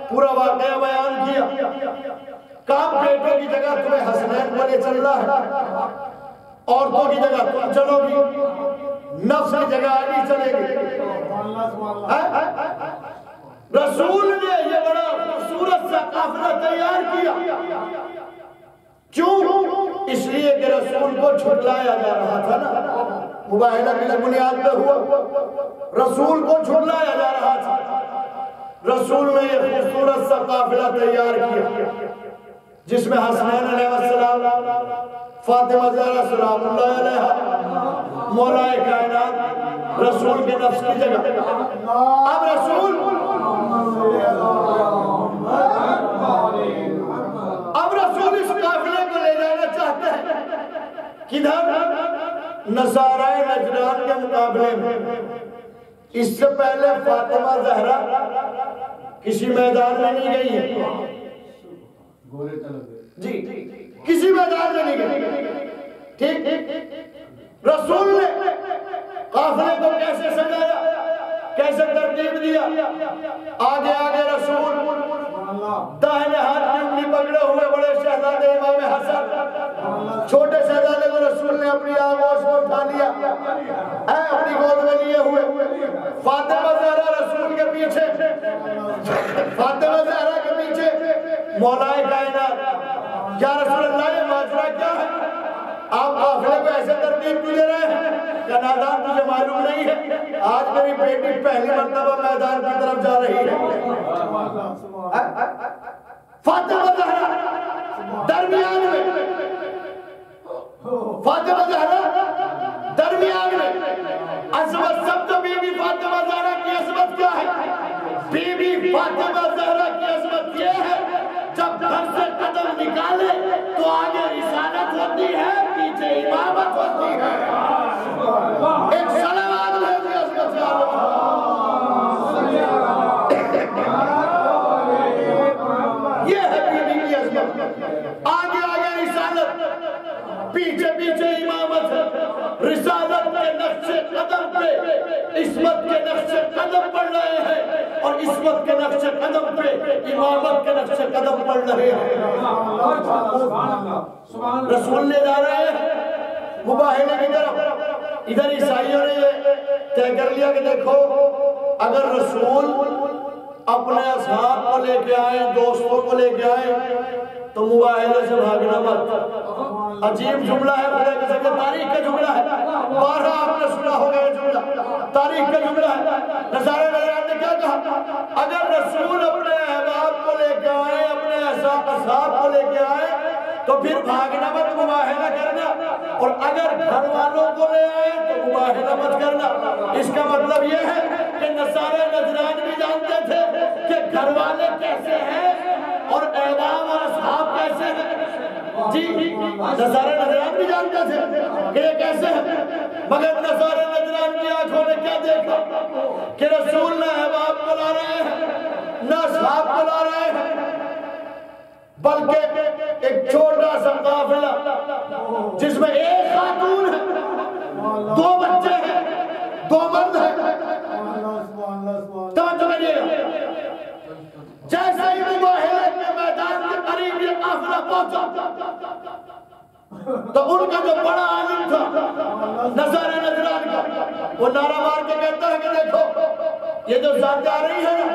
پورا واقعہ بیان کیا، کام بیٹوں کی جگہ تمہیں حسنین کو لے چلنا ہے، عورتوں کی جگہ تم چلو گی، نفس کی جگہ علی چلے گی۔ رسول نے یہ بڑا خوبصورت سا قافلہ تیار کیا، کیوں؟ اس لیے کہ رسول کو جھٹلایا جا رہا تھا نا، مباہلہ کس بنیاد پہ ہوا؟ رسول کو جھٹلایا جا رہا تھا۔ رسول نے یہ خوبصورت سا قافلہ تیار کیا جس میں حسنین علیہ السلام، فاطمہ زہرا سلام اللہ علیہ، مولا کائنات، رسول کے نفس کی جگہ۔ اب رسول اس قافلے کو لے جانا چاہتے ہیں کدھر؟ نصارہ نجران کے مقابلے میں۔ اس سے پہلے فاطمہ زہرا کسی میدان میں نہیں گئی ہے، جی کسی میدان میں نہیں گئی، ٹھیک؟ رسول نے قافلے کو کیسے سجایا، کیسے ترتیب دیا؟ آگے آگے رسول داہنے ہاتھ کی انگلی پکڑے ہوئے بڑے شہزادے امام حسن، چھوٹے شہزادے کو رسول نے اپنی آغوش کو اٹھا لیا، اپنی گود میں لیے ہوئے، فاطمہ زہرا رسول کے پیچھے، فاطمہ زہرا کے پیچھے مولا کائنات۔ یا رسول اللہ، یہ ماجرا کیا ہے؟ آپ قافلے کو ایسے ترتیب کیوں دے رہے ہیں کہ نادان تجھے معلوم نہیں ہے آج میری بیٹی پہلی مرتبہ میدان کی طرف جا رہی ہے۔ فاطمہ زہرا درمیان میں، فاطمہ زہرا درمیان میں، عظمت سب تو بی بی فاطمہ زہرا کی عظمت کیا ہے؟ بی بی فاطمہ زہرا کی عظمت یہ ہے جب گھر سے قدم نکالے تو آگے رسالت ہوتی ہے، پیچھے امامت ہوتی ہے۔ ایک صلوات ہے جی عظمت سے یہ ہے بی بی کی عظمت، آگے آگے رسالت، پیچھے پیچھے امامت ہے، رسالت کے نقش قدم پہ عصمت کے نقش قدم پڑھ رہے ہیں، اور عصمت کے نقش قدم پہ امامت کے نقش قدم پڑھ رہے ہیں۔ رسول لے جا رہے ہیں مباہلے کی طرف۔ ادھر عیسائیوں نے یہ طے کر لیا کہ دیکھو اگر رسول اپنے اصحاب کو لے کے آئے، دوستوں کو لے کے آئے، تو مباہلے سے بھاگنا مت۔ عجیب جملہ ہے، خدا کے سکے تاریخ کا جملہ ہے، بارہ آپ نے سنا ہوگا یہ جملہ، تاریخ کا جملہ ہے۔ نصارہ نجران نے کیا کہا؟ اگر رسول اپنے احباب کو لے کے آئے، اپنے اصحاب کو لے کے آئے، تو پھر بھاگنا مت، مباہلہ کرنا، اور اگر گھر والوں کو لے آئے تو مباہلہ مت کرنا۔ اس کا مطلب یہ ہے کہ نصارہ نجران بھی جانتے تھے کہ گھر والے کیسے ہیں اور احباب اور اصحاب کیسے ہیں۔ جی نصارہ نجران بھی جانتے تھے کہ یہ کیسے ہیں، مگر نصارہ نجران کی آنکھوں نے کیا دیکھا کہ رسول نہ احباب کو لا رہے ہیں نہ اصحاب کو لا رہے ہیں، بلکہ ایک چھوٹا سا قافلہ جس میں ایک خاتون ہے، دو بچے ہیں، دو مرد ہیں۔ توجہ کریے گا، جیسے ہی مباہلے کے میدان کے قریب یہ قافلہ پہنچا تو ان کا جو بڑا عالم تھا نصارہ نجران کا، وہ نعرہ مار کے کہتا ہے کہ دیکھو یہ جو ذات آ رہی ہے نا،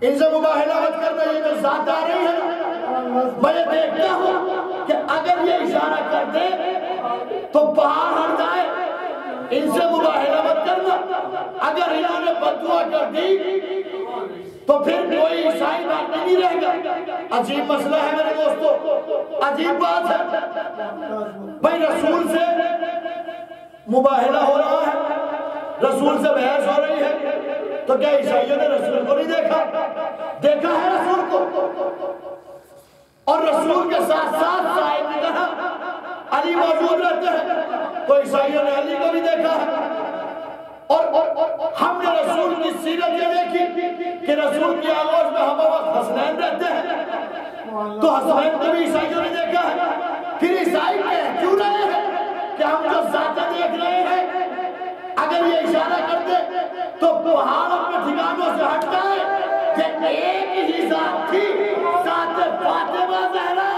ان سے مباہلہ مت کرنا، یہ جو ذات آ رہی ہے نا، میں یہ دیکھتا ہوں کہ اگر یہ اشارہ کر دے تو پہاڑ ہٹ جائے، ان سے مباہلہ مت کرنا۔ اگر انہوں نے بددعا کر دی تو پھر کوئی عیسائی باقی نہیں رہے گا۔ عجیب مسئلہ ہے میرے دوستو، عجیب بات ہے۔ بھائی رسول سے مباہلہ ہو رہا ہے، رسول سے بحث ہو رہی ہے، تو کیا عیسائیوں نے رسول کو نہیں دیکھا؟ دیکھا ہے رسول کو، اور رسول کے ساتھ ساتھ صاحب کی طرح علی موجود رہتے ہیں، تو عیسائیوں نے علی کو بھی دیکھا ہے۔ اور ہم نے رسول کی سیرت یہ دیکھی کہ رسول کی آغوش میں ہم وقت حسنین رہتے ہیں، تو حسنین کو بھی عیسائیوں نے دیکھا ہے۔ پھر عیسائی کہہ کیوں رہے ہیں کہ ہم جو ذاتیں دیکھ رہے ہیں، اگر یہ اشارہ کر دے تو پہاڑ اپنے ٹھکانوں سے ہٹ جائے کہ ایک ہی ذات تھی، ذات فاطمہ زہرا،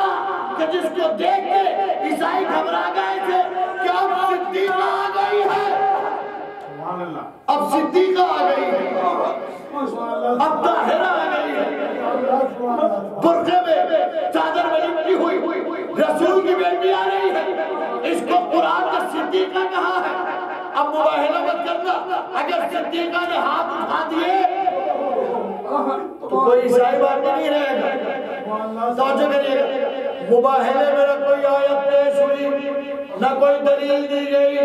کہ جس کو دیکھ کے عیسائی گھبرا گئے تھے کہ اب صدیقہ آ گئی ہے، اب صدیقہ آ گئی ہے، اب طاہرہ آ گئی ہے، برقعے میں چادر میں لپٹی ہوئی رسول کی بیٹی آ رہی ہے، اس کو قرآن کا صدیقہ کہا ہے۔ اب مباہلہ مت کرنا، اگر صدیقہ نے ہاتھ اٹھا دیے تو کوئی عیسائی باقی نہیں رہے گا۔ توجہ کریے گا، مباہلے میں نہ کوئی آیت پیش ہوئی، نہ کوئی دلیل دی گئی،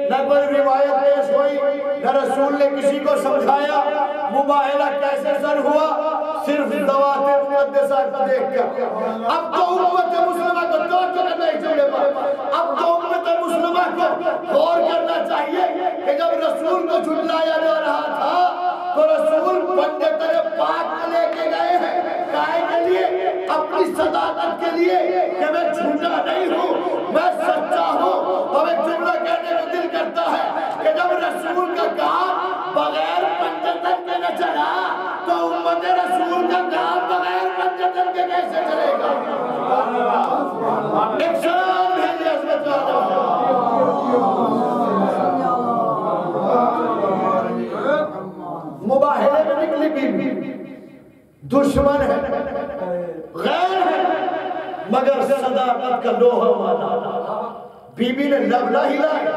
نہ کوئی روایت پیش ہوئی، نہ رسول نے کسی کو سمجھایا۔ مباہلہ کیسے سر ہوا؟ صرف ذوات مقدسہ کو دیکھ کر۔ اب تو امت مسلمہ کو توجہ کرنا ہی چاہیے، اب تو امت مسلمہ کو غور کرنا چاہیے کہ جب رسول کو جھٹلایا جا رہا تھا تو رسول بندے تیرے پاک کو لے کے گئے ہیں، کائے کے لیے؟ اپنی صداقت کے لیے کہ میں جھوٹا نہیں ہوں، میں سچا ہوں۔ تو ایک جملہ کہنے کو دل کرتا ہے کہ جب رسول کا کام بغیر پنجتن کے نہ چلا تو امت رسول کا کام بغیر پنجتن کے کیسے چلے گا؟ ایک سلام ہے جی عظمت مباہلے میں نکلی بی دشمن ہے، غیر ہے، مگر صداقت کا لوہا مانا۔ بی بی نے لب نہ ہلایا،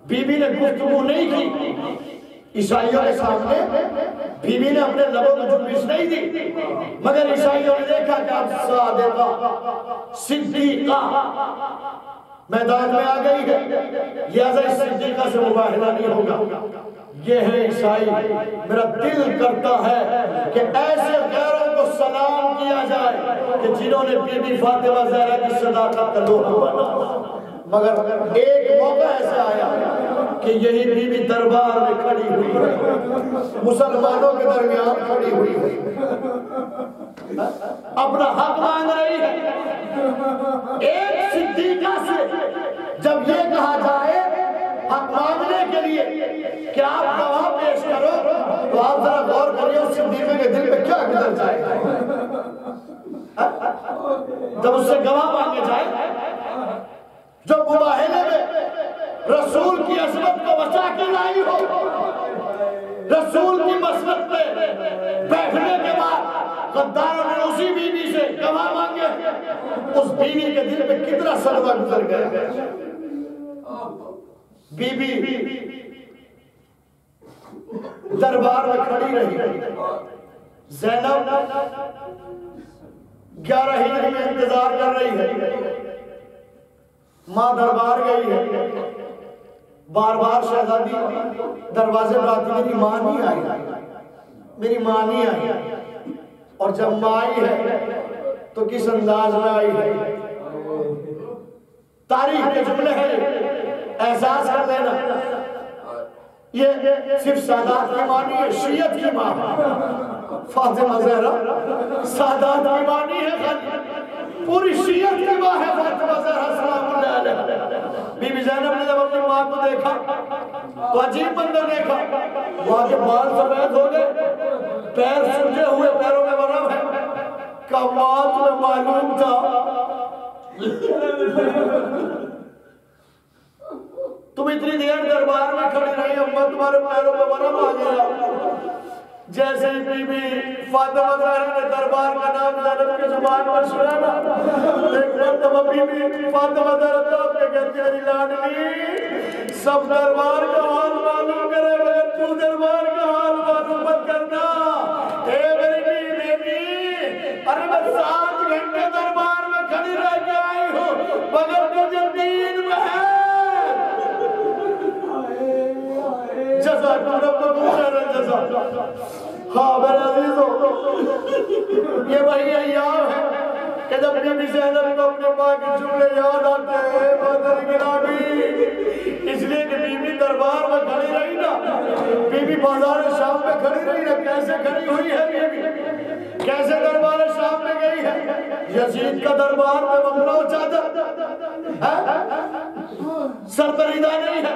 بی بی نے گفتگو نہیں کی، عیسائیوں کے سامنے بی بی نے اپنے لبوں کو جنبش نہیں دی، مگر عیسائیوں نے دیکھا کہ اب صادقہ صدیقہ میدان میں آ گئی ہے، لہذا اس صدیقہ سے مباہلہ نہیں ہوگا۔ یہ ہے عیسائی۔ میرا دل کرتا ہے کہ ایسے غیروں کو سلام کیا جائے کہ جنہوں نے بی بی فاطمہ زہرا کی صداقت کا لوہا بنا، مگر ایک موقع ایسا آیا کہ یہی بی بی دربار میں کھڑی ہوئی ہے، مسلمانوں کے درمیان کھڑی ہوئی ہے، اپنا حق مانگ رہی ہے۔ ایک صدیقہ سے جب یہ کہا جائے حق مانگنے کے لیے کہ آپ گواہ پیش کرو تو آپ ذرا غور کریے اس صدیقہ کے دل پہ کیا گزر جائے جب اس سے گواہ مانگے جائے جو مباہلے میں رسول کی عظمت کو بچا کے لائی ہو رسول کی مسجد پہ بیٹھنے کے بعد غداروں نے اسی بیوی سے گواہ مانگے اس بیوی کے دل پہ کتنا صدمہ گزر گیا بیوی دربار میں کھڑی رہی زینب 11 ہجری میں انتظار کر رہی ہے ماں دربار گئی ہے بار بار شہزادی دروازے پر آتی میری ماں نہیں آئی میری ماں نہیں آئی اور جب ماں آئی ہے تو کس انداز میں آئی ہے تاریخ کے جملے ہیں احساس کر لینا یہ صرف سادات کی ماں نہیں ہے شیعت کی ماں فاطمہ زہرا سادات کی ماں نہیں ہے پوری شیعت کی ماں ہے فاطمہ زہرا سلام اللہ علیہ بی بی زینب نے جب اپنی ماں کو دیکھا تو عجیب منظر دیکھا ماں کے بال سفید ہو گئے پیر سوجے ہوئے پیروں میں ورم ہے کمات میں معلوم تھا تم اتنی دیر دربار میں کھڑی رہی اماں تمہارے پیروں میں ورم آ گیا جیسے بی بی فاطمہ زہرا نے دربار کا نام زینب کی زبان پر سنا نا ایک مرتبہ بی بی فاطمہ زہرا تاپ کے کہتی میری لاڈلی سب دربار کا حال معلوم کرے مگر تو دربار کا حال معلوم مت کرنا اے میری بیٹی ارے میں 7 گھنٹے دربار میں کھڑی رہ کے آئی ہوں مگر تجھے دین میں ہے جزاکم ربکم خیر الجزا ہاں میرے عزیزو یہ وہی ایام ہے کہ جب بی بی زینب کو اپنے ماں کے جملے یاد آتے ہیں مادر گرامی اس لیے کہ بی بی دربار میں کھڑی رہی نا بی بی بازار شام میں کھڑی رہی نا کیسے کھڑی ہوئی ہے بی بی کیسے دربار شام میں گئی ہے یزید کا دربار میں بنگلہ و چادر سرپریدہ نہیں ہے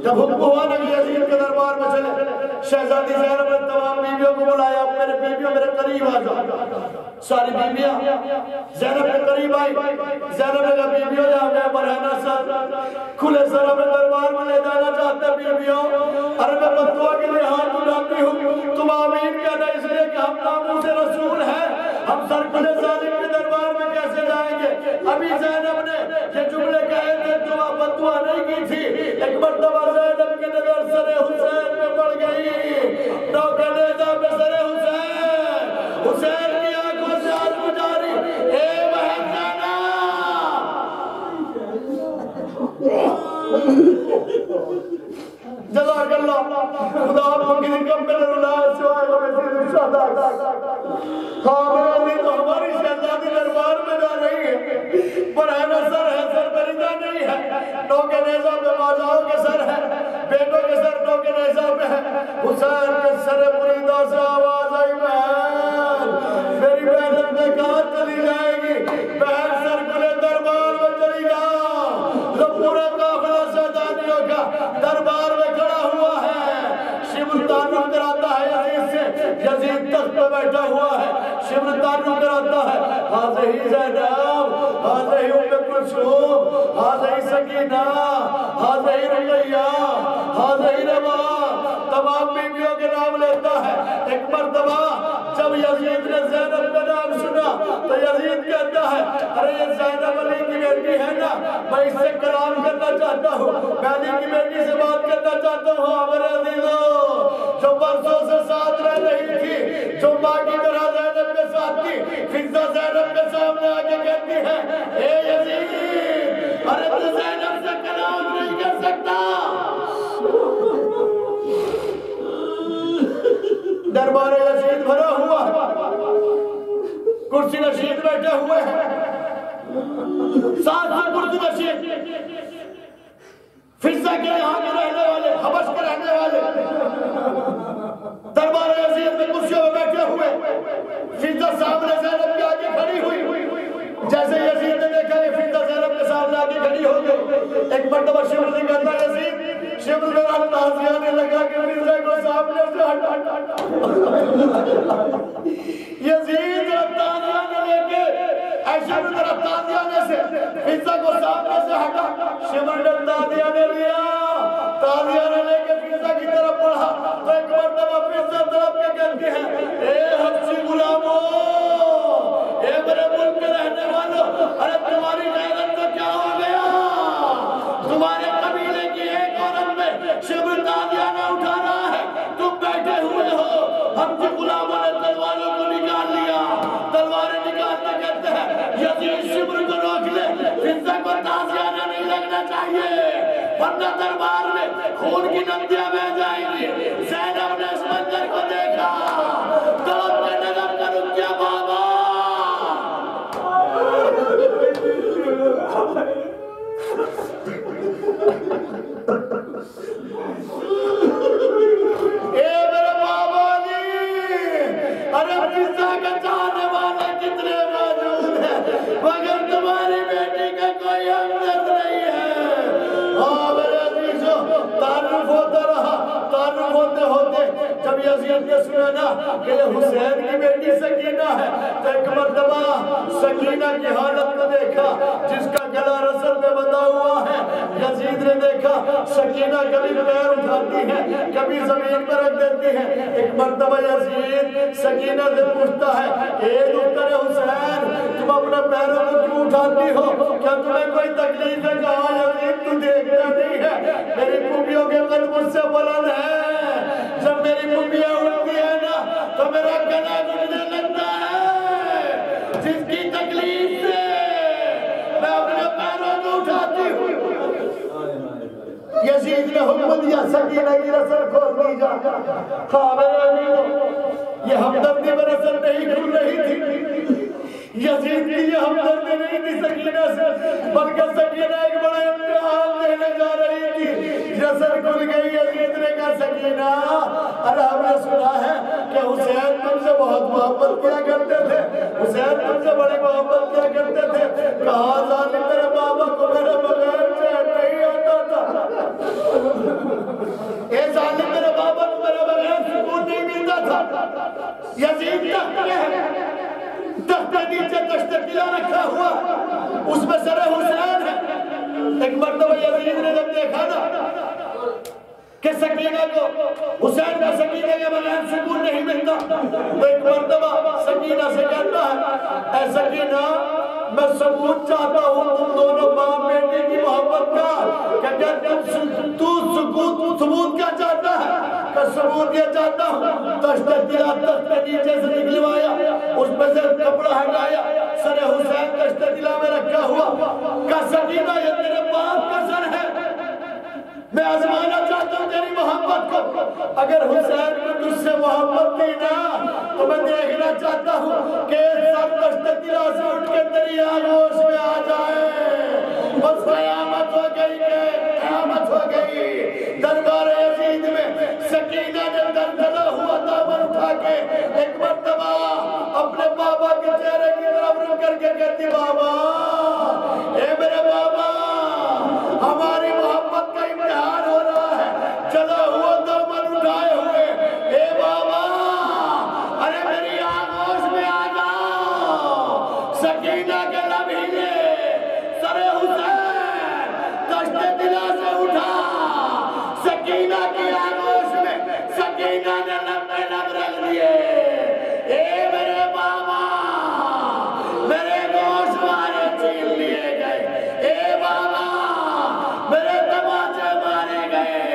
جب حکم ہوا نا کہ یزید کے دربار میں چلے شہزادی زینب نے تمام بیویوں کو بلایا میرے بیویوں میرے قریب آ جاؤ ساری بیویاں زینب کے قریب آئی زینب نے کہا بیویوں یہاں میں برہنہ سر کھلے سر میں دربار میں لے جانا چاہتے بیویوں ارے میں بددعا کے لیے ہاتھ اٹھاتی ہوں تم آمین کہنا اس لیے کہ ہم ناموس رسول ہیں ہم سر کھلے ظالم کے دربار میں کیسے جائیں گے ابھی زینب نے یہ جملے کہے تھے دعا بددعا نہیں کی تھی ایک مرتبہ زینب کی نظر سر حسین میں پڑ گئی نوکہ نیزہ پہ سر حسین حسین کی آنکھوں سے آنسو جاری اے بہن جزاک اللہ خدا آپ کو کسی کم میں اللہ سوائے گا میں سید شہدہ ہاں میرا عزیز تو ہماری شہزادی دربار میں جا رہی ہے برہنہ سر ہے سر پریدہ نہیں ہے نوکہ نیزہ پہ ماجاؤں کے سر ہے بیٹوں کے سر نوکہ نیزہ پہ ہے حسین کے سر پریدہ سے آواز آئی بہن میری بہن نے کہاں چلی جائے گی بہن سر کھلے دربار میں چلی جاؤ جو پورا قافلہ شہزادیوں کا دربار میں کھڑا ہوا ہے شبر تعلق کراتا ہے یزید سے یزید تخت پہ بیٹھا ہوا ہے شبر تعلق کراتا ہے حاضری زینب حاضری ام کلثوم حاضری سکینہ حاضری رقیہ حاضری روا تمام بیویوں کے نام لیتا ہے ایک مرتبہ جب یزید نے زینب کا نام سنا تو یزید کہتا ہے ارے یہ زینب علی کی بیٹی ہے نا میں اس سے کلام کرنا چاہتا ہوں میں علی کی بیٹی سے بات کرنا چاہتا ہوں میرے عزیزوں جو برسوں سے ساتھ رہ رہی تھی جو ماں کی طرح زینب کے ساتھ تھی فضہ زینب کے سامنے آگے کہتی ہے اے یزید ارے تو زینب سے کلام نہیں کر سکتا دربار یزید بھرا ہوا کرسی نشین بیٹھے ہوئے ہیں ساتھ میں کرسی نشین فضہ کے یہاں کے رہنے والے حبش کے رہنے والے دربار یزید میں کرسیوں میں بیٹھے ہوئے فضہ سامنے زینب کے آگے کھڑی ہوئی جیسے یزید نے دیکھا کہ فضہ ایک مرتبہ شبر نے کہتا ہے یزید شبر ذرا تازیانے لگا کے مرزا کو سامنے سے ہٹا یزید تازیانے لے کے شبر ذرا تازیانے سے مرزا کو سامنے سے ہٹا شبر نے تازیانے لیا تازیانے لے کے مرزا کی طرف بڑھا تو ایک مرتبہ مرزا طرف کے کہتی ہے اے حبشی غلاموں اے میرے ملک کے رہنے والوں ارے تمہاری غیرت کو کیا ہو گیا تمہارے قبیلے کی ایک عورت میں شبر تازیانہ اٹھا رہا ہے تم بیٹھے ہوئے ہو حبشی غلاموں نے تلواروں کو نکال لیا تلواریں نکالتے کہتے ہیں یزید شبر کو روک لے مرزا کو تازیانہ نہیں لگنا چاہیے ورنہ دربار میں خون کی ندیاں بہہ جائیں گی زینب نے اس منظر کو دیکھا دوڑ کے نظر کر رک گیا بابا اے میرے بابا جی ارے مرزا کا چاہنے والے کتنے موجود ہیں مگر تمہاری بیٹی کا کوئی ہمدرد نہیں ہے میرے عزیزو تعارف ہوتا رہا تعارف ہوتے ہوتے جب یزید نے سنا نا کہ یہ حسین کی بیٹی سکینہ ہے تو ایک مرتبہ سکینہ کی حالت کو دیکھا جس کا گلا رسل میں بندھا ہوا ہے یزید نے دیکھا سکینہ کبھی پیر اٹھاتی ہے کبھی زمین پر رکھ دیتی ہے ایک مرتبہ یزید سکینہ سے پوچھتا ہے اے دختر حسین تم اپنے پیروں کو کیوں اٹھاتی ہو کیا تمہیں کوئی تکلیف ہے کہا یزید تو دیکھتا نہیں ہے میری پھوپھیوں کے قد مجھ سے بلند ہے جب میری پھوپھیاں اٹھتی ہے نا تو میرا گلا گھٹنے لگتا ہے جس کی تکلیف سے میں اپنے پیروں کو اٹھاتی ہوں یزید نے حکم دیا سکینہ کی رسل کھول دی جا یہ ہمدردی میں رسل نہیں کھل رہی تھی یزید کی یہ ہمدردی نہیں تھی سکینہ سے بلکہ سکینہ ایک بڑا امتحان دینے جا رہی تھی رسل کھل گئی یزید نے کہا سکینہ ارے ہم نے سنا ہے کہ حسین تم سے بہت محبت کیا کرتے تھے حسین تم سے بڑی محبت کیا کرتے تھے کہا ظالم میرے بابا کو میرے بغیر چین نہیں آتا تھا اے ظالم میرے بابا کو میرے بغیر سکون نہیں ملتا تھا یزید تخت نیچے دشت قلعہ رکھا ہوا اس میں سر حسین ہے ایک مرتبہ یزید نے جب دیکھا نا کہ سکینہ کو حسین کا سکینہ کے بغیر سکون نہیں ملتا تو ایک مرتبہ سکینہ سے کہتا ہے اے سکینہ میں ثبوت چاہتا ہوں تم دونوں باپ بیٹی کی محبت کا کہ اگر تو ثبوت کیا چاہتا ہے کہ ثبوت یہ چاہتا ہوں دشت قلعہ تخت نیچے سے نکلوایا اس میں سے کپڑا ہٹایا سر حسین دشت قلعہ میں رکھا ہوا کہ سکینہ یہ تیرے باپ کا سر ہے میں آزمانا چاہتا ہوں تیری محبت کو اگر حسین کو تجھ سے محبت کی نا تو میں دیکھنا چاہتا ہوں کہ سب دشت قلعہ سے اٹھ کے تیری آغوش میں آ جائے بس قیامت ہو گئی کہ قیامت ہو گئی دربار یزید میں سکینہ نے دردلا ہوا دامن اٹھا کے ایک مرتبہ اپنے بابا کے چہرے کی طرف رک کر کے کہتی بابا اے میرے بابا ہماری محبت کا امتحان ہو رہا ہے چلا ہوا دامن اٹھائے ہوئے اے بابا ارے میری آغوش میں آ جاؤ سکینہ کے لبھیلے سر حسین دشت قلعہ سے اٹھا سکینہ کی آغوش میں سکینہ نے لب پہ لب رکھ دیے اے میرے بابا میرے گوشت مارے چھین لیے گئے اے بابا میرے تماچے مارے گئے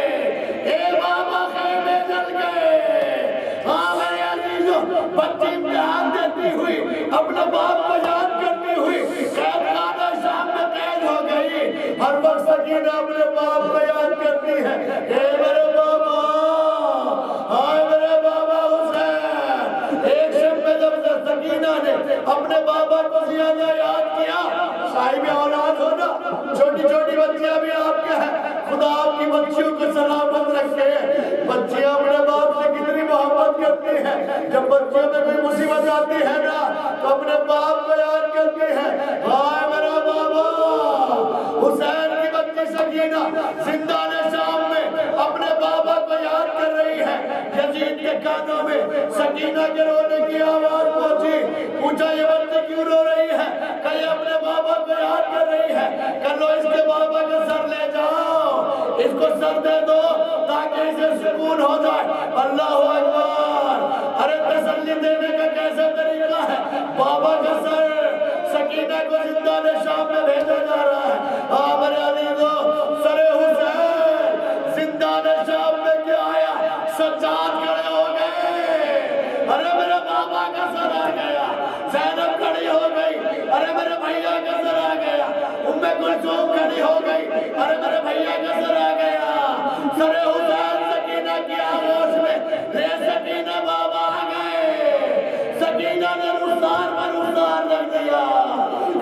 اے بابا خیمے جل گئے ہاں میرے عزیزوں بچی امتحان دیتی ہوئی اپنے باپ کو یاد کرتی ہوئی قید خانہ شام میں قید ہو گئی ہر وقت سکینہ اپنے باپ کو یاد کرتی ہے اے میرے بابا ہائے میرے بابا حسین ایک شب میں جب سکینہ نے اپنے بابا کو زیادہ یاد کیا صاحب اولاد ہونا چھوٹی چھوٹی بچیاں بھی آپ کے ہیں خدا آپ کی بچیوں کو سلامت رکھے بچیاں اپنے باپ سے کتنی محبت کرتی ہیں جب بچیوں میں کوئی مصیبت آتی ہے نا تو اپنے باپ کو یاد کرتی ہیں ہائے میرا بابا حسین کی بچی سکینہ کانوں میں سکینہ کے رونے کی آواز پہنچی. پوچھا یہ بچی کیوں رو رہی ہے؟ کہ یہ اپنے بابا کو یاد کر رہی ہے. کہ لو اس کے بابا کا سر لے جاؤ, اس کو سر دے دو تاکہ اسے سکون ہو جائے. اللہ اکبر. ارے تسلی دینے کا کیسا طریقہ ہے؟ بابا کا سر سکینہ کو زندان شام میں بھیجا جا رہا ہے. میرے عزیزو, سر حسین زندان شام میں کیا آیا؟ سجاد کھڑے ہو گئے. ارے میرے بابا کا سر آ گیا. زینب کھڑی ہو گئی. ارے میرے بھائیہ کا سر آ گیا. ام کلثوم کھڑی ہو گئی. ارے میرے بھائیہ کا سر آ گیا. سر حسین سکینہ کی آغوش میں لے سکینہ بابا آ گئے. سکینہ نے رخسار پر رخسار رکھ دیا.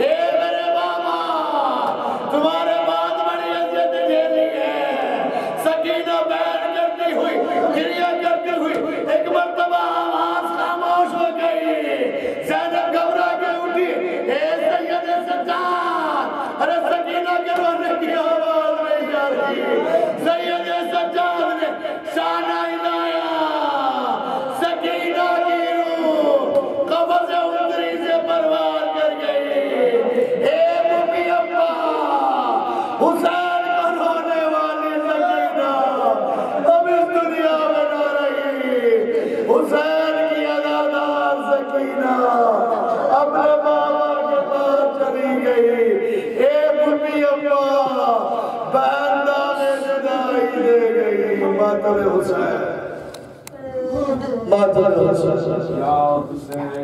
اے میرے بابا, تمہارے بعد بڑی عزت جھیلی ہے. سکینہ بیٹھ کرتی ہوئی, گریہ کرتی ہوئی, ایک مرتبہ آواز خاموش ہو گئی. زینب گھبرا کے اٹھی. اے سید سجاد. ارے سکینہ کے رونے کی آواز نہیں آ رہی. سید سجاد نے شانہ ہلایا. سکینہ کی روح قبض اتری سے پروار کر گئی. اے ممی ابا, حسین کا رونے والی سکینہ اب اس دنیا میں نہ رہی. حسین کی ادادار سکینہ اپنے بابا کے پاس چلی گئی. اے ممی ابا, بہن دانے جدائی دے گئی. ماتم حسین, ماتم حسین.